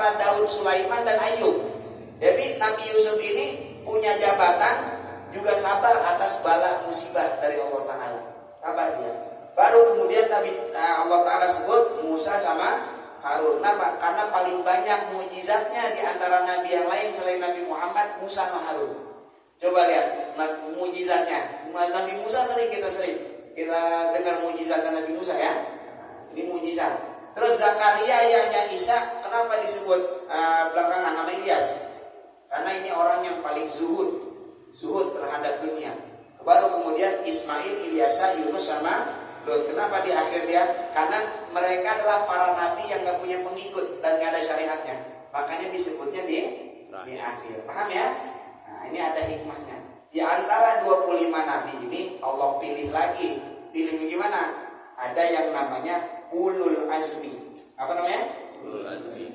antara Daud, Sulaiman dan Ayub. Jadi Nabi Yusuf ini punya jabatan juga sabar atas bala musibah dari Allah Ta'ala. Sabar dia. Baru kemudian Allah Ta'ala sebut Musa sama Harun. Kenapa? Karena paling banyak mukjizatnya di antara nabi yang lain selain Nabi Muhammad, Musa sama Harun. Coba lihat mukjizatnya. Nabi Musa kita dengar mukjizat Nabi Musa ya. Ini mukjizat. Terus Zakaria ayahnya Isa, kenapa disebut belakangan nama Ilyas? Karena ini orang yang paling zuhud terhadap dunia. Baru kemudian Ismail, Ilyasa, Yunus sama Lut. Kenapa di akhir dia? Karena mereka adalah para nabi yang gak punya pengikut dan gak ada syariatnya. Makanya disebutnya di akhir. Paham ya? Nah, ini ada hikmahnya. Di antara 25 nabi ini Allah pilih lagi. Pilih bagaimana? Ada yang namanya ulul azmi. Apa namanya? Ulul azmi.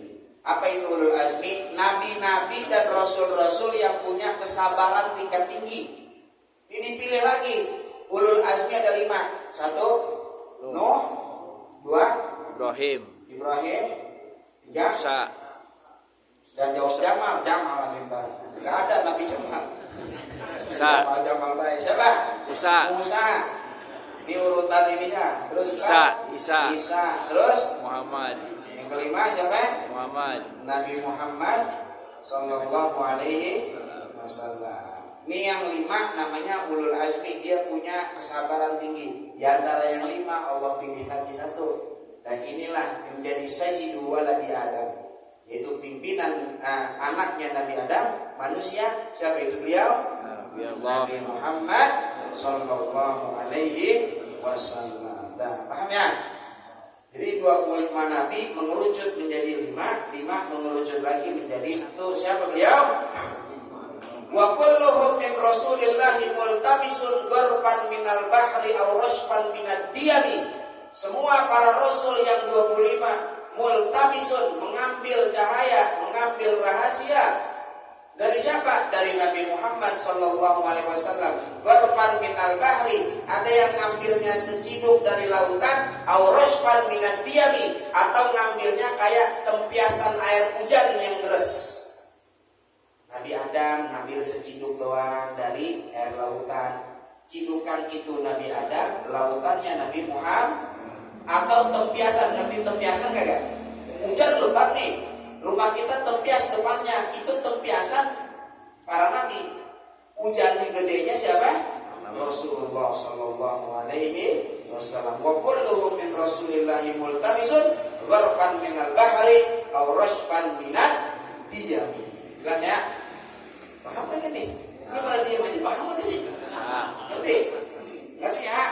Apa itu ulul azmi? Nabi-nabi dan rasul-rasul yang punya kesabaran tingkat tinggi. Ini pilih lagi. Ulul azmi ada 5. 1 Nuh, 2 Ibrahim, 3 Musa. Dan jawab Jamal lintar. Enggak ada Nabi Jamal. Jamal baik. Siapa? Musa. Ini urutan ininya. Terus Isa. Terus Muhammad. Yang kelima siapa? Muhammad. Nabi Muhammad sallallahu alaihi wasallam. Ini yang 5 namanya ulul azmi, dia punya kesabaran tinggi. Di antara yang 5 Allah pilih lagi 1. Dan inilah yang menjadi sayyidu waladi Adam, yaitu pimpinan anaknya Nabi Adam, manusia. Siapa itu beliau? Nabi Muhammad sallallahu alaihi wasallam. Nah, paham ya? Jadi 25 nabi mengerucut menjadi 5 mengerucut lagi menjadi 1. Siapa beliau? Wa kulluhum min rasulillahi multamisun gharfan minal bahri aw rashfan minad diyami. Semua para rasul yang 25 multamisun, mengambil cahaya, mengambil rahasia. Dari siapa? Dari Nabi Muhammad sallallahu alaihi wasallam. Gharfan minal bahri, ada yang ngambilnya seciduk dari lautan, aw rashfan minad diyami, atau ngambilnya kayak tempiasan air hujan yang deras. Nabi Adam ngambil seciduk doang dari air lautan. Cidukan itu Nabi Adam, lautannya Nabi Muhammad. Atau tempiasan, ngerti tempiasan kagak? Hujan lebat nih, rumah kita tempias depannya, itu tempiasan para nabi. Hujannya gedenya siapa? Rasulullah sallallahu alaihi wasallam. Wa kulluhum min rasulillahi multamisun gharfan minal bahri aw rashfan minad diyami. Jelas ya? Paham kan ini? Ini pada diam aja, paham kan sih? Ngerti? Ngerti ya?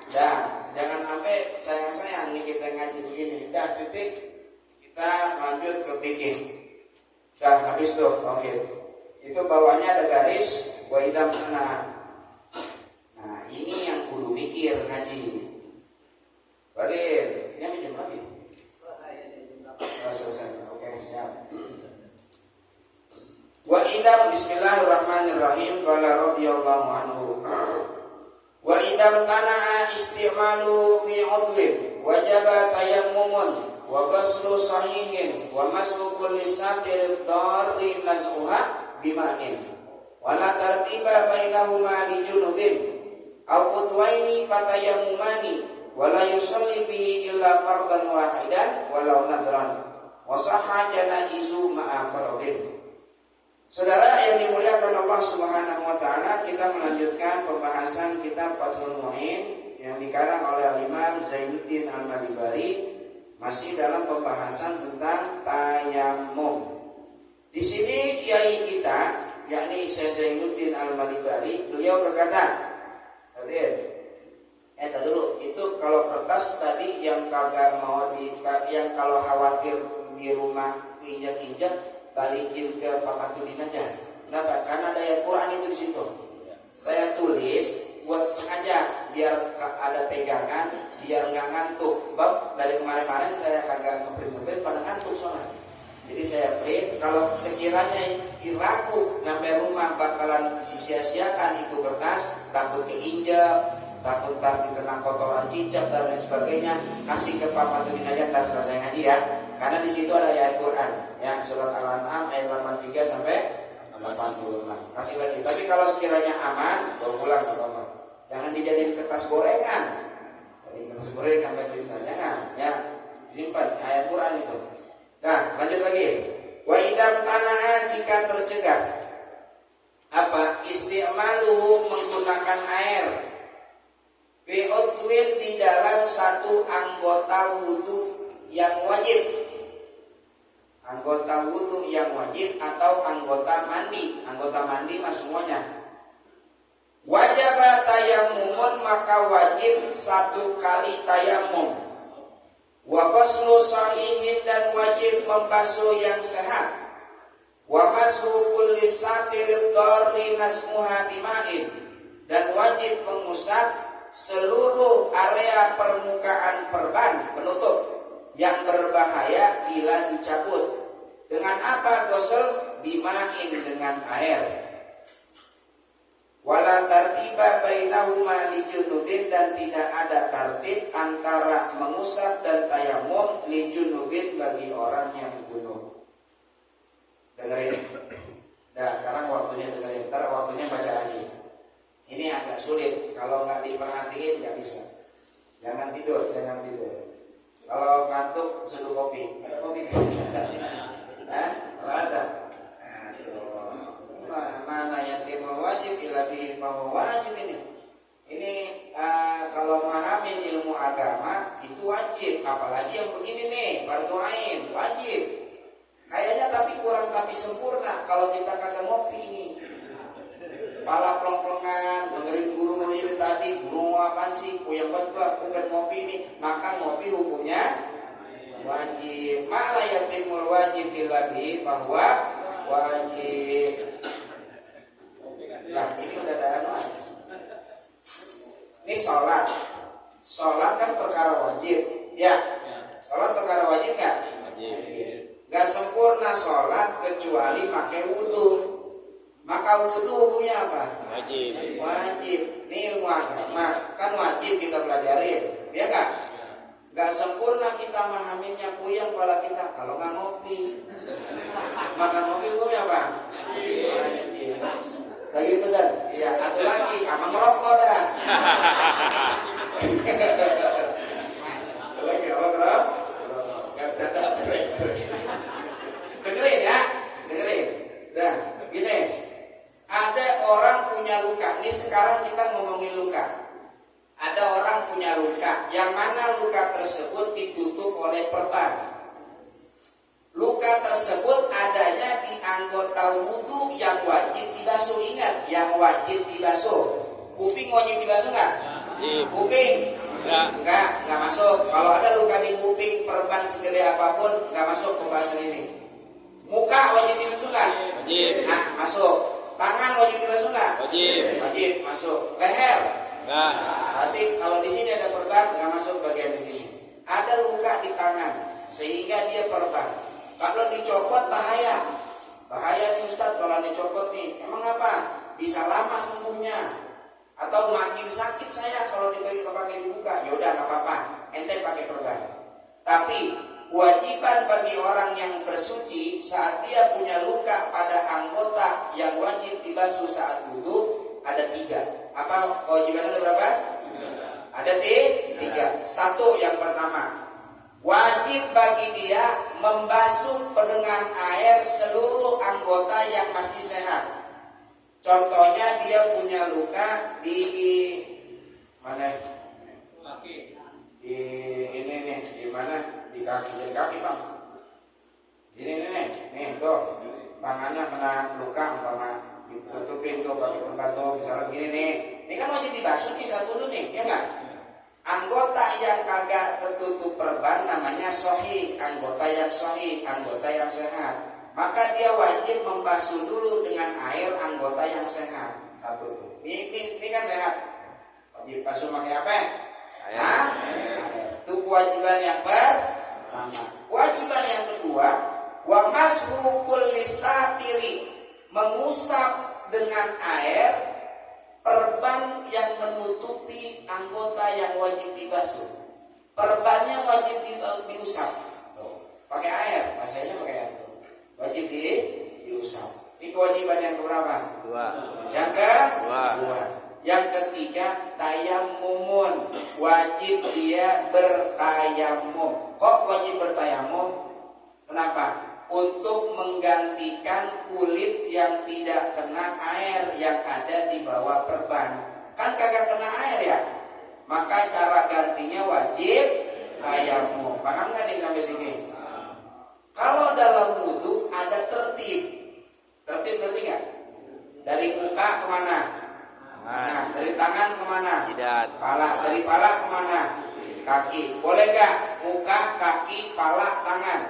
Dah, jangan sampai sayang-sayang nih kita ngaji begini. Dah, titik. Kita lanjut ke bikin. Dah, habis tuh, oke. Itu bawahnya ada garis wa idam sana. Nah, ini yang kudu mikir ngaji. Balik. Ini apa jam berapa? Selesai. Oke, siap. Wa idam bismillahirrahmanirrahim qala radhiyallahu anhu wa idam tana'a isti'malu fi 'udwin wajaba tayammumun wa ghuslu sahihin wa mashu kulli satir darri naz'uha bima'in wa la tartiba bainahuma li junubin aw utwaini fatayammumani wa la yusalli bihi illa fardan wahidan walau nadran wa sahha janaizu ma'a faradin. Saudara yang dimuliakan Allah Subhanahu wa taala, kita melanjutkan pembahasan kitab Fathul Mu'in yang dikarang oleh Imam Zainuddin Al-Malibari, masih dalam pembahasan tentang tayammum. Di sini kiai kita, yakni Syekh Zainuddin Al-Malibari, beliau berkata, tadi dulu, itu kalau kertas tadi yang kagak mau yang kalau khawatir di rumah injak-injak, balikin ke Pak Matudin aja. Kenapa? Karena ada ayat Quran itu di situ. Saya tulis buat sengaja biar ada pegangan, biar nggak ngantuk. Bab dari kemarin-kemarin saya kagak ngeprint pada ngantuk soalnya. Jadi saya print. Kalau sekiranya ragu sampai rumah bakalan sia-siakan itu kertas, takut keinjak, takut ntar dikena kotoran cicak dan lain sebagainya, kasih ke Pak Matudin aja, ntar selesai ngaji ya. Karena di situ ada ayat Quran, ya surat Al-An'am ayat 83 sampai 86. Kasih lagi. Tapi kalau sekiranya aman, bawa pulang ke rumah. Jangan dijadiin kertas gorengan. Jadi kertas gorengan lagi jangan, ya simpan ayat Quran itu. Nah, lanjut lagi. Wa idam tana'a jika tercegah apa isti'maluhu menggunakan air bi'udwin di dalam satu anggota wudu yang wajib, anggota wudu yang wajib atau anggota mandi mah semuanya. Wajib tayamumun maka wajib satu kali tayamum. Wa ghuslu sahihin dan wajib membasuh yang sehat. Wa mashu kulli satirid dharri nasmuha bima'in dan wajib mengusap seluruh area permukaan perban penutup yang berbahaya bila dicabut. Dengan apa ghusl? Bima'in dengan air. Wala tartiba bainahuma li junubin dan tidak ada tartib antara mengusap dan tayamum li junubin bagi orang yang junub. Dengerin. Nah, sekarang waktunya dengerin. Ntar waktunya baca lagi. Ini agak sulit. Kalau nggak diperhatiin nggak bisa. Jangan tidur. Kalau ngantuk seduh kopi. Ada kopi di sini? Hah? Ada. Mana yatimul wajib ila bihi fahuwa wajib ini. Ini kalau memahami ilmu agama itu wajib. Apalagi yang begini nih, fardu ain, wajib. Kayaknya tapi kurang tapi sempurna kalau kita kagak ngopi ini. Pala plong-plongan, dengerin guru ini tadi, guru apaan sih? Yang buat bukan ngopi ini, maka ngopi hukumnya wajib. Mala yatimul wajib illa bihi fahuwa wajib. Nah, ini udah ada anuan. Ini sholat kan perkara wajib, ya. Sholat perkara wajib nggak? Wajib. Gak sempurna sholat kecuali pakai wudhu. Maka wudhu hukumnya apa? Wajib. Ini ilmu agama kan wajib kita pelajarin, ya nggak? Gak sempurna kita memahaminya puyeng kepala kita kalau nggak ngopi. Maka ngopi hukumnya apa? Wajib. Lagi pesan? Iya, atau lagi sama ngerokok dah. Lagi apa bro? Gak bercanda. Dengerin ya, dengerin. Dah, gini. Ada orang punya luka. Ini sekarang kita ngomongin luka. Ada orang punya luka, yang mana luka tersebut ditutup oleh perban. Luka tersebut adanya di anggota wudu yang wajib dibasuh. Ingat, yang wajib dibasuh. Kuping wajib dibasuh nggak? Kuping? Nggak masuk. Kalau ada luka di kuping, perban segede apapun, nggak masuk pembahasan ini. Muka wajib dibasuh nggak? Wajib. Nah, masuk. Tangan wajib dibasuh nggak? Wajib, masuk. Leher? Nggak. Berarti kalau di sini ada perban, nggak masuk bagian di sini. Ada luka di tangan, sehingga dia perban. Kalau dicopot bahaya nih Ustadz kalau dicopot nih. Emang apa? Bisa lama sembuhnya. Atau makin sakit saya kalau pakai dibuka. Ya udah nggak apa-apa. Ente pakai perban. Tapi kewajiban bagi orang yang bersuci saat dia punya luka pada anggota yang wajib dibasuh saat wudu ada 3. Apa kewajiban ada berapa? Ada 3. Satu, yang pertama, wajib bagi dia membasuh dengan air seluruh anggota yang masih sehat. Contohnya dia punya luka di mana? Di ini nih, di mana? Di kaki Bang. Ini nih tuh. Tangannya kena luka umpama ditutupin tuh pakai pembantu misalnya begini nih. Ini kan wajib dibasuh nih satu tuh nih, ya enggak? Anggota yang kagak tertutup perban namanya sahih, anggota yang sahih, anggota yang sehat. Maka dia wajib membasuh dulu dengan air anggota yang sehat. Satu tuh. Ini kan sehat. Wajib basuh pakai apa? Air. Itu kewajiban yang pertama. Kewajiban yang kedua, wa mashu kulli satiri, mengusap dengan air perban yang menutupi anggota yang wajib dibasuh. Perbannya wajib diusap. pakai air, basahnya pakai air. Wajib diusap. Ini kewajiban yang keberapa? 2. Yang kedua. Yang ketiga, tayammumun. Wajib dia bertayamum. Kok wajib bertayamum? Kenapa? Untuk menggantikan kulit yang tidak kena air yang ada di bawah perban. Kan kagak kena air ya? Maka cara gantinya wajib tayamum. Paham nggak nih sampai sini? Kalau dalam wudu ada tertib. Tertib ngerti nggak? Dari muka kemana? Nah, dari tangan kemana? Pala. Dari pala kemana? Kaki. Boleh nggak? Muka, kaki, pala, tangan?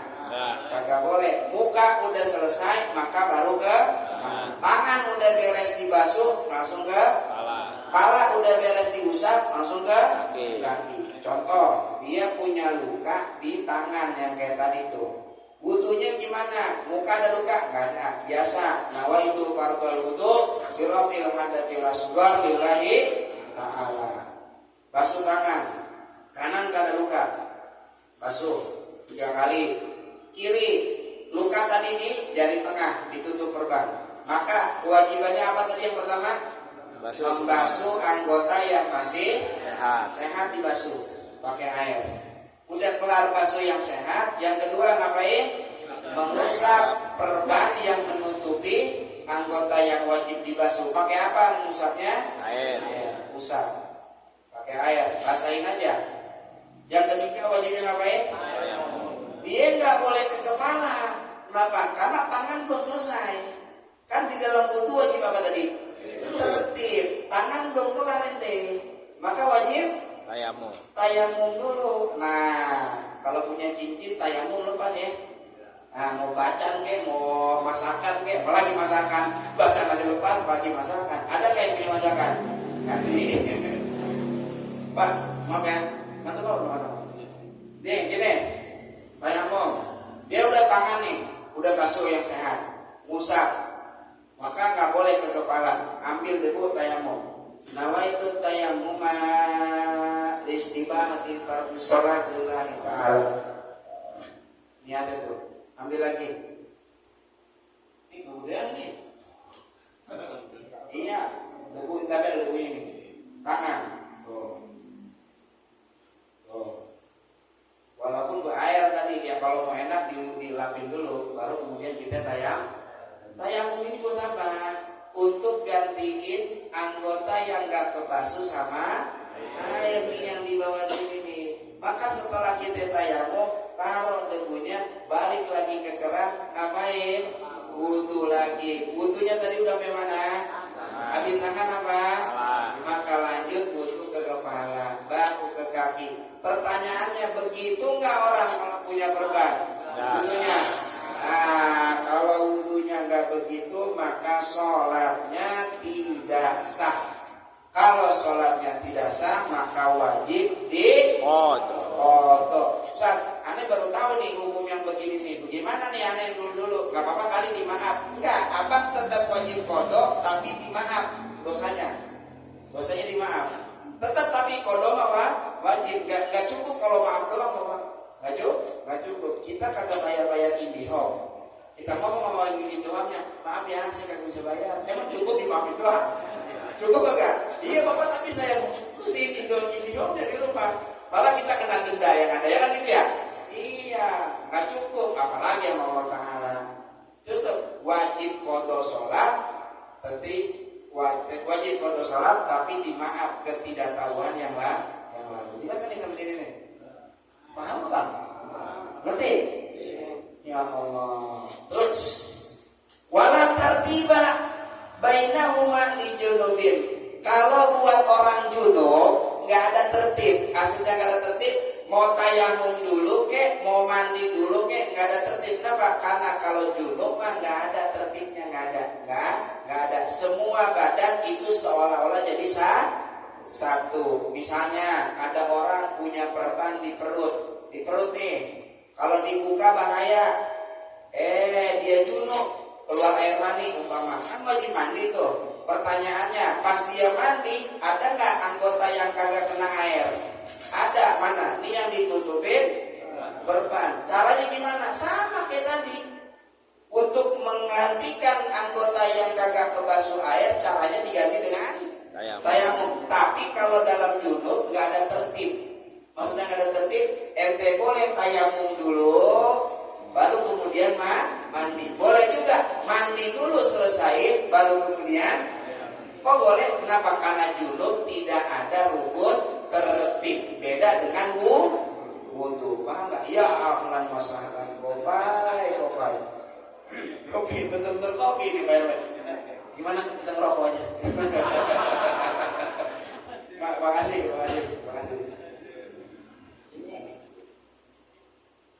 Kagak boleh. Muka udah selesai, maka baru ke tangan. Udah beres dibasuh, langsung ke pala. Udah beres diusap, langsung ke kaki. Contoh, dia punya luka di tangan yang kayak tadi tuh. Wudunya gimana? Muka ada luka? Nggak ada. Biasa. Nawaitu fardhal wudu birafil hadatil asghar lillahi ta'ala. Basuh tangan. Kanan nggak ada luka. Basuh 3 kali. Kiri luka tadi di jari tengah ditutup perban. Maka kewajibannya apa tadi yang pertama? Membasuh anggota yang masih sehat dibasuh pakai air. Udah kelar basuh yang sehat, yang kedua ngapain? Mengusap perban yang menutupi anggota yang wajib dibasuh. Pakai apa mengusapnya? Air. Usap. Pakai air, basahin aja. Yang ketiga wajibnya ngapain? Dia nggak boleh ke kepala. Kenapa? Karena tangan belum selesai. Kan di dalam wudu wajib apa tadi? Tertib. Tangan belum kelar ente. Maka wajib tayamum dulu. Nah, kalau punya cincin tayamum lepas ya. Nah, mau bacan ke, mau masakan ke, apalagi masakan. Bacan aja lepas, bagi masakan. Ada kayak punya masakan? Nanti. Pak, maaf ya. Nanti kalau nih, gini. Tayamum. Dia udah tangan nih, udah basuh yang sehat. Ngusap. Maka nggak boleh ke kepala. Ambil debu tayamum. Nawaitu tayammuma istibahati fardhu shalat lillahi ta'ala. Niat itu. Ambil lagi. Ini kemudian nih. Iya, debu tapi ada debu ini. Tangan. Walaupun berair tadi ya, kalau mau enak dilapin dulu, baru kemudian kita tayamum ini buat apa? Untuk gantiin anggota yang gak kebasuh sama air nih yang di bawah sini nih. Maka setelah kita tayamum, taruh debunya, balik lagi ke keran, ngapain? Wudu lagi. Wudunya tadi udah mana? Habis tangan apa? Maka lanjut wudu ke kepala, baru ke kaki. Pertanyaannya, begitu nggak orang kalau punya perban? Wudunya? Nah, kalau wudunya nggak begitu, maka sholatnya tidak sah. Kalau sholatnya tidak sah, maka wajib diqodho. Ustaz, aneh baru tahu nih hukum yang begini nih. Bagaimana nih aneh dulu? Gak apa-apa kali dimaaf. Enggak, abang tetap wajib qodho, tapi dimaaf dosanya. Dosanya dimaaf. Tetap tapi qodho mah wajib. Gak cukup kalau maaf doang, Bapak. Gak cukup. Kita kagak bayar IndiHome. Kita ngomong sama IndiHome-nya, maaf ya, saya kagak bisa bayar. Emang cukup dimaafin doang? Cukup enggak? Iya Bapak, tapi saya putusin IndiHome dari rumah. Malah kita kena denda yang ada, ya kan gitu ya? Iya, gak cukup. Apalagi sama Allah Ta'ala. Cukup wajib qodho sholat, wajib qodho sholat, tapi dimaaf ketidaktahuan yang lalu. Jelas kan nih sama diri nih? Paham Bang? Ngerti? Ya Allah. Terus wala tartiba bainahuma li junubin. Kalau buat orang junub nggak ada tertib, aslinya nggak ada tertib. Mau tayamum dulu kek, mau mandi dulu kek, nggak ada tertib. Kenapa? Karena kalau junub mah nggak ada tertibnya, nggak ada. Semua badan itu seolah-olah jadi satu. Misalnya ada orang punya perban di perut nih. Kalau dibuka bahaya. Dia junub, keluar air mani umpama, kan wajib mandi tuh. Pertanyaannya, pas dia mandi, ada nggak anggota yang kagak kena air? Ada, mana? Ini yang ditutupin perban. Caranya gimana? menggantikan anggota yang kagak kebasuh air, caranya diganti dengan tayamum. Tapi kalau dalam junub nggak ada tertib. Maksudnya nggak ada tertib, ente boleh tayamum dulu, baru kemudian mandi. Boleh juga mandi dulu selesai, baru kemudian. Kok boleh? Kenapa? Karena junub tidak ada rukun tertib. Beda dengan wudu. Paham nggak? Ya ahlan wasahlan. Kopai. Kopi, bener-bener kopi nih Pak RW. Gimana kita ngerokok aja? Makasih.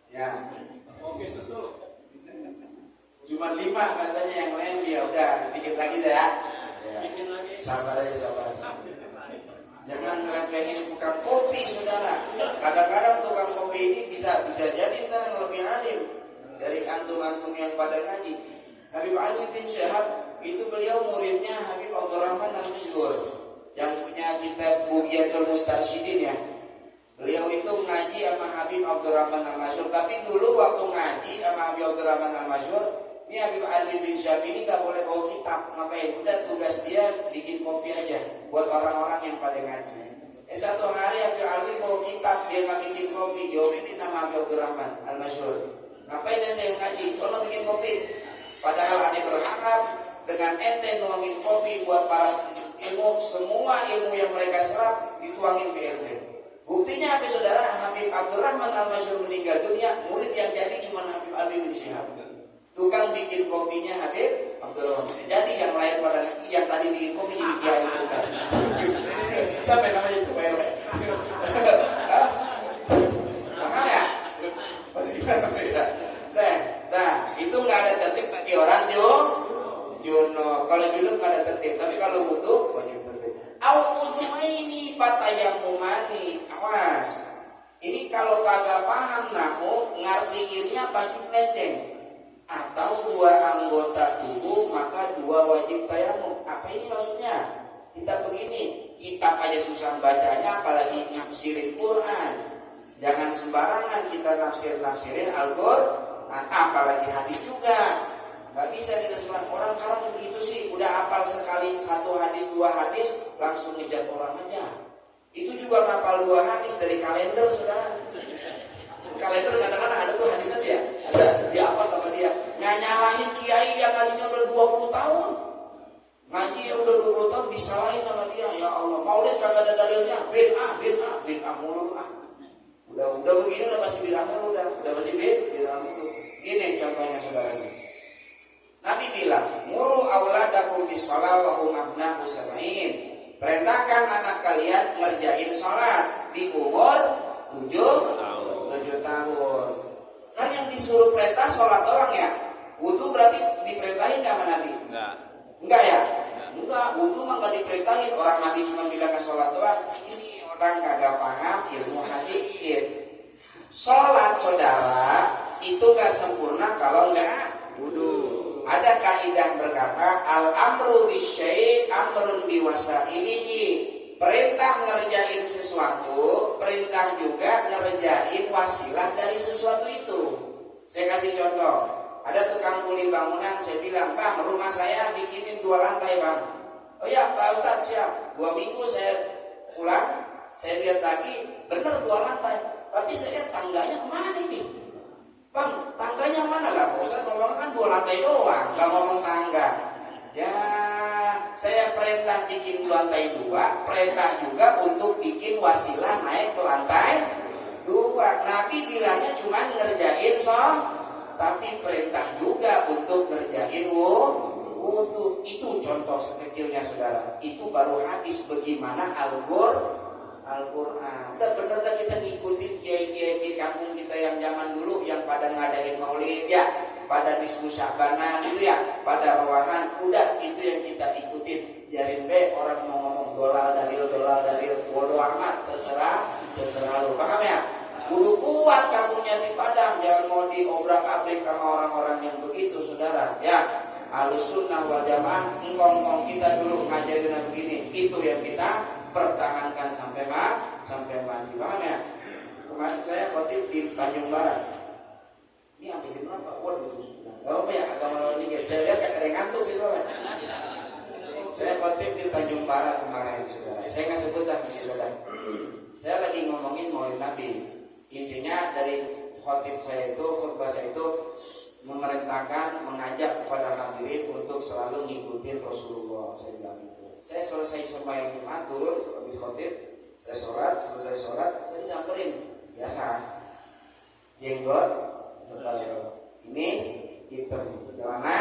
Ya. Oke susu. Cuma 5 katanya, yang lain ya udah dikit lagi deh ya. Sabar aja. Jangan ngeremehin tukang kopi, saudara. Kadang-kadang tukang kopi ini bisa jadi ntar yang lebih alim dari antum-antum yang pada ngaji. Habib Ali bin Syihab itu beliau muridnya Habib Abdurrahman Al-Masyhur yang punya kitab Bughyatul Mustarsyidin ya. Beliau itu ngaji sama Habib Abdurrahman Al-Masyhur. Tapi dulu waktu ngaji sama Habib Abdurrahman Al-Masyhur, ini Habib Ali bin Syihab ini gak boleh bawa kitab. Ngapain? Udah tugas dia bikin kopi aja buat orang-orang yang pada ngaji. Satu hari Habib Ali bawa kitab, dia gak bikin kopi. Jawabin nama Habib Abdurrahman Al-Masyhur. Ngapain ente yang ngaji? Kalau bikin kopi. Padahal ane berharap dengan ente nuangin kopi buat para ilmu, semua ilmu yang mereka serap dituangin ke ilmu. Buktinya apa saudara? Habib Abdurrahman Al-Masyhur meninggal dunia, murid yang jadi cuma Habib Ali bin Syihab. Tukang bikin kopinya Habib Abdurrahman. Jadi yang lain pada yang tadi bikin kopi jadi kiai bukan. Sampai namanya itu Pak RW. Mahal ya? Nah, itu nggak ada tertib bagi orang junub. Kalau junub nggak ada tertib, tapi kalau wudu wajib tertib. Au wudu'aini fatayamumani. Awas. Ini kalau kagak paham nahu, ngartiinnya pasti melenceng. Atau 2 anggota tubuh maka 2 wajib tayamum. Apa ini maksudnya? Kita begini, kitab aja susah bacanya, apalagi nafsirin Quran. Jangan sembarangan kita nafsirin Al-Quran, apalagi hadis juga. Gak bisa kita sembarangan. Orang sekarang begitu sih, udah hafal sekali 1 hadis 2 hadis langsung ngejat orang aja. Itu juga ngapal 2 hadis dari kalender, saudara. Kalender kadang-kadang ada tuh hadisnya dia. Ada dia apa sama dia? Nyalahin kiai yang ngajinya udah 20 tahun. Ngaji udah 20 tahun disalahin sama dia. Ya Allah, maulid kagak ada dalilnya. Bid'ah mulu ah. Udah begini udah masih bid'ah mulu udah masih bid'ah mulu. Gini contohnya saudara. Nabi bilang, "Muru auladakum bis-shalah wa hum abna'u sab'in." Perintahkan anak kalian ngerjain salat di umur 7 tahun. Kan yang disuruh perintah sholat orang ya. Wudu berarti diperintahin gak sama Nabi? Enggak ya? Enggak, wudu mah gak diperintahin. Orang Nabi cuma bilang ke sholat doang. Ini orang kagak paham ilmu hadis. Sholat saudara itu gak sempurna kalau enggak wudu. Ada kaidah berkata al-amru bisyai' amrun biwasailihi. Perintah ngerjain sesuatu, perintah juga ngerjain wasilah dari sesuatu itu. Saya kasih contoh. Ada tukang kuli bangunan, saya bilang, "Bang, rumah saya bikinin 2 lantai, Bang." "Oh ya, Pak Ustadz, siap." 2 minggu saya pulang, saya lihat lagi, bener 2 lantai. Tapi saya lihat tangganya kemana ini? "Bang, tangganya mana lah?" Pak Ustadz ngomong kan 2 lantai doang, gak ngomong tangga. Ya, saya perintah bikin lantai 2, perintah juga untuk bikin wasilah naik ke lantai 2. Nabi bilangnya cuma ngerjain tapi perintah juga untuk ngerjain wudu. Itu contoh sekecilnya saudara. Itu baru hadis bagaimana Al-Quran. Udah bener dah kita ngikutin kiai-kiai di kampung kita yang zaman dulu yang pada ngadain maulid ya, pada nisbu Sya'banan gitu ya, pada rawahan. Udah itu yang kita ikutin. Biarin be orang mau ngomong dolal dalil bodo amat, terserah lu. Paham ya? Kudu kuat kampungnya di Padang, jangan mau diobrak-abrik sama orang-orang yang begitu saudara ya. Ahlus sunnah wal jamaah, engkong kita dulu ngajarin begini. Itu yang kita pertahankan sampai mati. Paham ya? Kemarin saya khotib di Tanjung Barat. Ini sampai jam berapa? Waduh, apa ya agama dikit. Saya lihat khotib di Tanjung Barat kemarin, saudara. Saya nggak sebut dah, saudara. Saya lagi ngomongin Maulid Nabi. Intinya dari khotib saya itu, khutbah saya itu memerintahkan, mengajak kepada hadirin untuk selalu ngikutin Rasulullah. Saya bilang itu. Saya selesai sembahyang Jumat turun habis khotib, saya sholat, selesai sholat, saya disamperin biasa, jenggot, tebal, ini hitam, celana,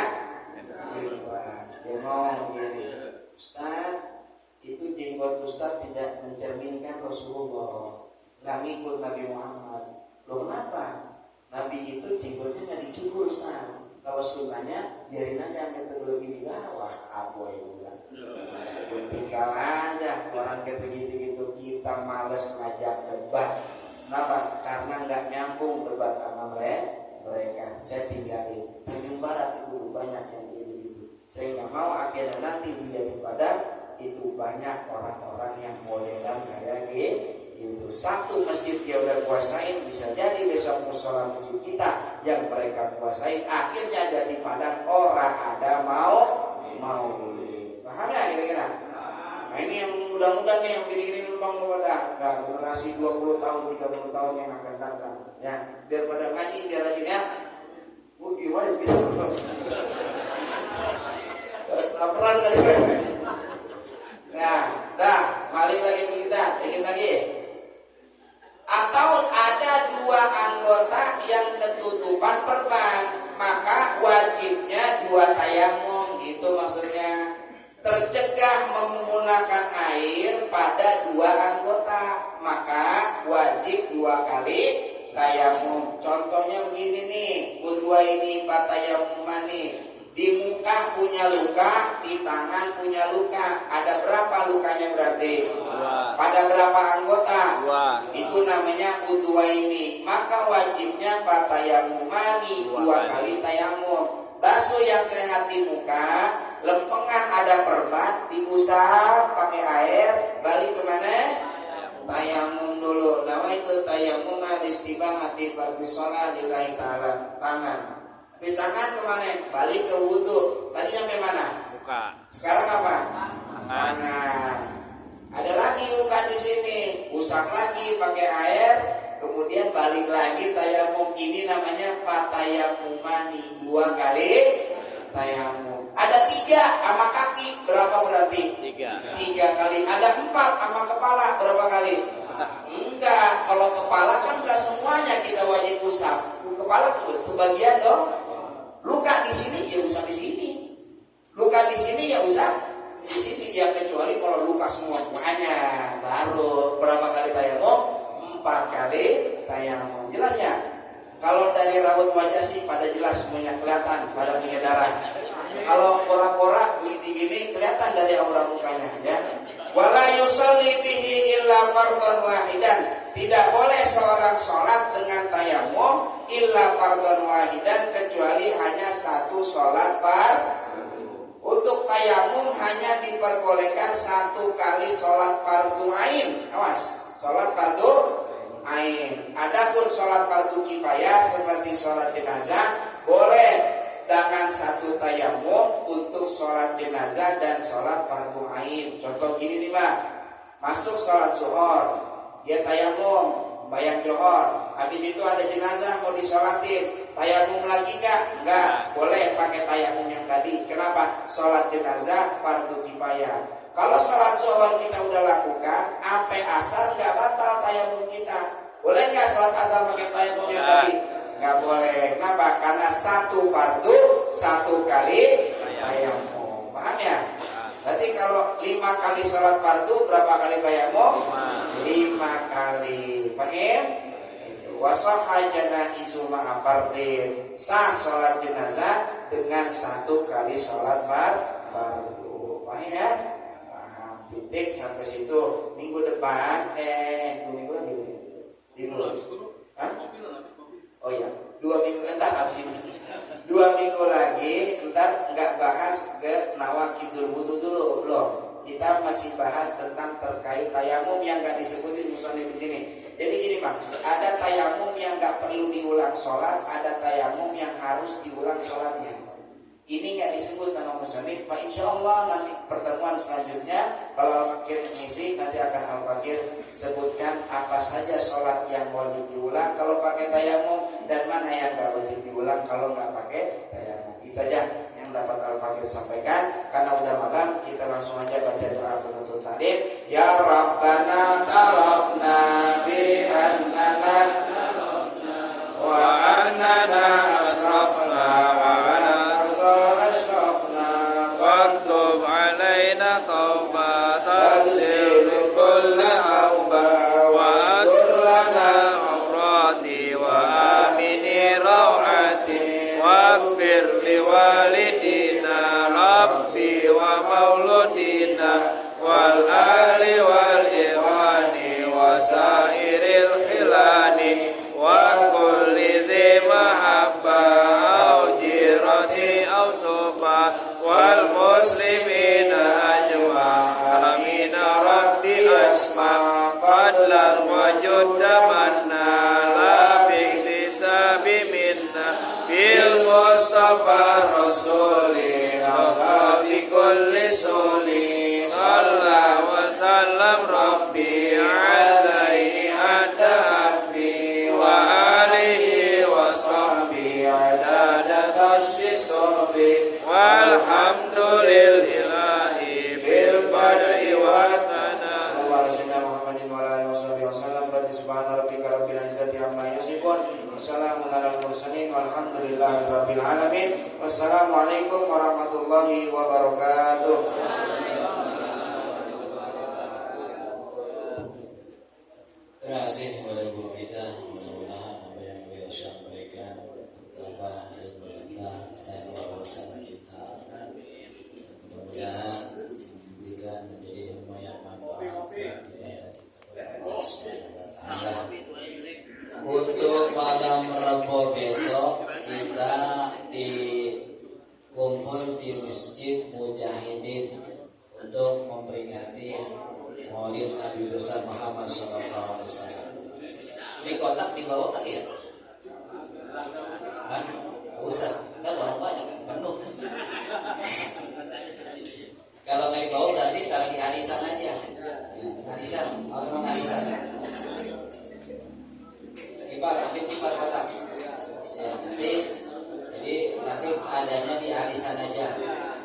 jilbab, dia ngomong begini, Ustaz, itu jenggot Ustaz tidak mencerminkan Rasulullah, nggak ngikut Nabi Muhammad. Loh kenapa? Nabi itu jenggotnya nggak dicukur Ustaz. Kalau sunnahnya biarin aja metodologi di bawah. Apa itu kan? Tinggal aja orang gitu-gitu kita males ngajak debat. Kenapa? Karena nggak nyambung debat sama mereka. Saya tinggalin. Tanjung Barat itu banyak yang gitu-gitu. Saya nggak mau akhirnya nanti dia di Padang itu banyak orang-orang yang modelan kayak gitu. Satu masjid dia udah kuasain, bisa jadi besok musola masjid kita yang mereka kuasain akhirnya jadi Padang orang ada mau beli. Paham ya kira-kira? Nah ini yang mudah-mudahan nih yang gini-gini lubang kepada generasi 20 tahun 30 tahun yang akan datang ya, biar pada ngaji biar rajin ya. Gimana gitu? Laparan kali. Nah, balik lagi ke kita, bikin lagi. Atau ada dua anggota yang ketutupan perban, maka wajibnya dua tayamum, gitu maksudnya. Tercegah menggunakan air pada dua anggota, maka wajib dua kali tayamum. Contohnya begini nih, kedua ini patayamuma nih. Di muka punya luka, di tangan punya luka. Ada berapa lukanya berarti? Pada berapa anggota? Itu namanya udwa ini. Maka wajibnya patayamumani, dua kali tayamum. Basuh yang sehat di muka, lempengan ada perban, diusap pakai air, balik kemana? Tayamum dulu. Nama itu tayamum istibahati fardhi shalah lillahi ta'ala. Tangan. Habis tangan kemana? Balik ke wudhu. Tadi sampai mana? Muka. Sekarang apa? Tangan. Ada lagi luka di sini. Usap lagi pakai air. Kemudian balik lagi tayamum. Ini namanya patayamumani. Dua kali tayamum. Ada 3 sama kaki. Berapa berarti? 3 kali. Ada 4 sama kepala. Berapa kali? Enggak. Kalau kepala kan enggak semuanya kita wajib usap. Kepala sebagian dong. Luka di sini ya usap di sini. Luka di sini ya usap di sini. Ya kecuali kalau luka semua semuanya, baru berapa kali tayamum? 4 kali tayamum. Jelas ya? Kalau dari rambut wajah sih pada jelas semuanya kelihatan, pada punya darah. Kalau porak-porak gini-gini kelihatan dari aura mukanya ya. Wala yusalli bihi illa fardhan wahidan. Tidak boleh seorang sholat dengan tayamum illa fardhan wahidan, kecuali hanya satu sholat fardu. Untuk tayamum hanya diperbolehkan 1 kali sholat fardu ain. Awas, sholat fardu ain. Adapun sholat fardu kifayah seperti sholat jenazah boleh dengan 1 tayamum untuk sholat jenazah dan sholat fardu ain. Contoh gini nih Bang, masuk sholat zuhur, dia tayamum, bayang johor, habis itu ada jenazah mau disolatin, tayamum lagi enggak, boleh pakai tayamum yang tadi. Kenapa? Sholat jenazah fardu kifayah. Kalau sholat zuhur kita udah lakukan, sampai asar enggak batal tayamum kita. Boleh enggak sholat asar pakai tayamum yang tadi? Enggak boleh. Kenapa? Karena 1 fardu 1 kali tayamum. Paham ya? Berarti kalau 5 kali sholat fardu berapa kali tayamum? 5 kali. Paham? Wasahha janaizu ma'a fardin. Sah sholat jenazah dengan 1 kali sholat fardu. Paham ya? Paham. Titik sampai situ. Minggu depan 2 minggu lagi. Hah? Oh iya, 2 minggu entar habis ini. 2 minggu lagi entar nggak bahas ke nawaqidul wudu dulu, belum. Kita masih bahas tentang terkait tayamum yang nggak disebutin musannif di sini. Jadi gini Bang, ada tayamum yang nggak perlu diulang sholat, ada tayamum yang harus diulang sholatnya. Ini nggak disebut nama musannif. Pak, insya Allah nanti pertemuan selanjutnya kalau Al-Fakir mengisi, nanti akan Al-Fakir sebutkan apa saja sholat yang wajib diulang kalau pakai tayamum dan mana yang nggak wajib diulang kalau nggak pakai tayamum. Itu aja yang dapat Al-Fakir sampaikan. Karena udah malam, kita langsung aja baca doa penutup tadi. Ya Rabbana tarafna bi annana wa annana asrafna wa واكتب علينا توبة تغسل كل أوبة واستر لنا عوراتي وآمن روعتي واغفر لوالدينا ربي ومولودينا والآل والإخوان وسائر الخلان وكل ذي محبة أو جيرة أو صحبة والمسلمين أجمع آمين ربي أسمع فضلا وجد منا لا باكتساب منا بالمصطفى رسولي أغى بكل سولي صلى وسلم ربي عليه أدى أبي وآله وصحبه عدد تشصبي والحمد لله بالبدء والثناء صلى الله عليه وسلم محمد وعلى آله وصحبه وسلم. سبحان ربك رب العزة عما يصفون وسلام على المرسلين والحمد لله رب العالمين. Wassalamualaikum warahmatullahi wabarakatuh. Terima kasih kepada guru kita. Mudah-mudahan apa yang beliau sampaikan tambah ilmu kita dan wawasan kita. Mudah-mudahan memberikan menjadi ilmu yang manfaat kepada kita. Untuk malam Rabu besok kita dikumpul di Masjid Mujahidin untuk memperingati Maulid Nabi besar Muhammad SAW. Ini kotak dibawa lagi ya? Hah? Usah, kan orang banyak kan penuh. Kalau nggak dibawa berarti taruh di arisan aja. Arisan, orang arisan. Tipar kotak. Ya nanti adanya di arisan aja.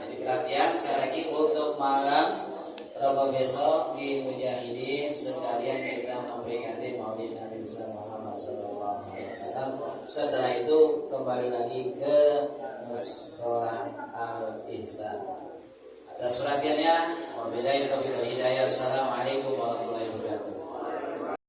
Jadi perhatian sekali lagi untuk malam Rabu besok di Mujahidin sekalian kita memperingati Maulid Nabi besar Muhammad SAW. Setelah itu kembali lagi ke Mushola Al-Ihsan. Atas perhatiannya, wabillahi taufiq wal hidayah. Assalamualaikum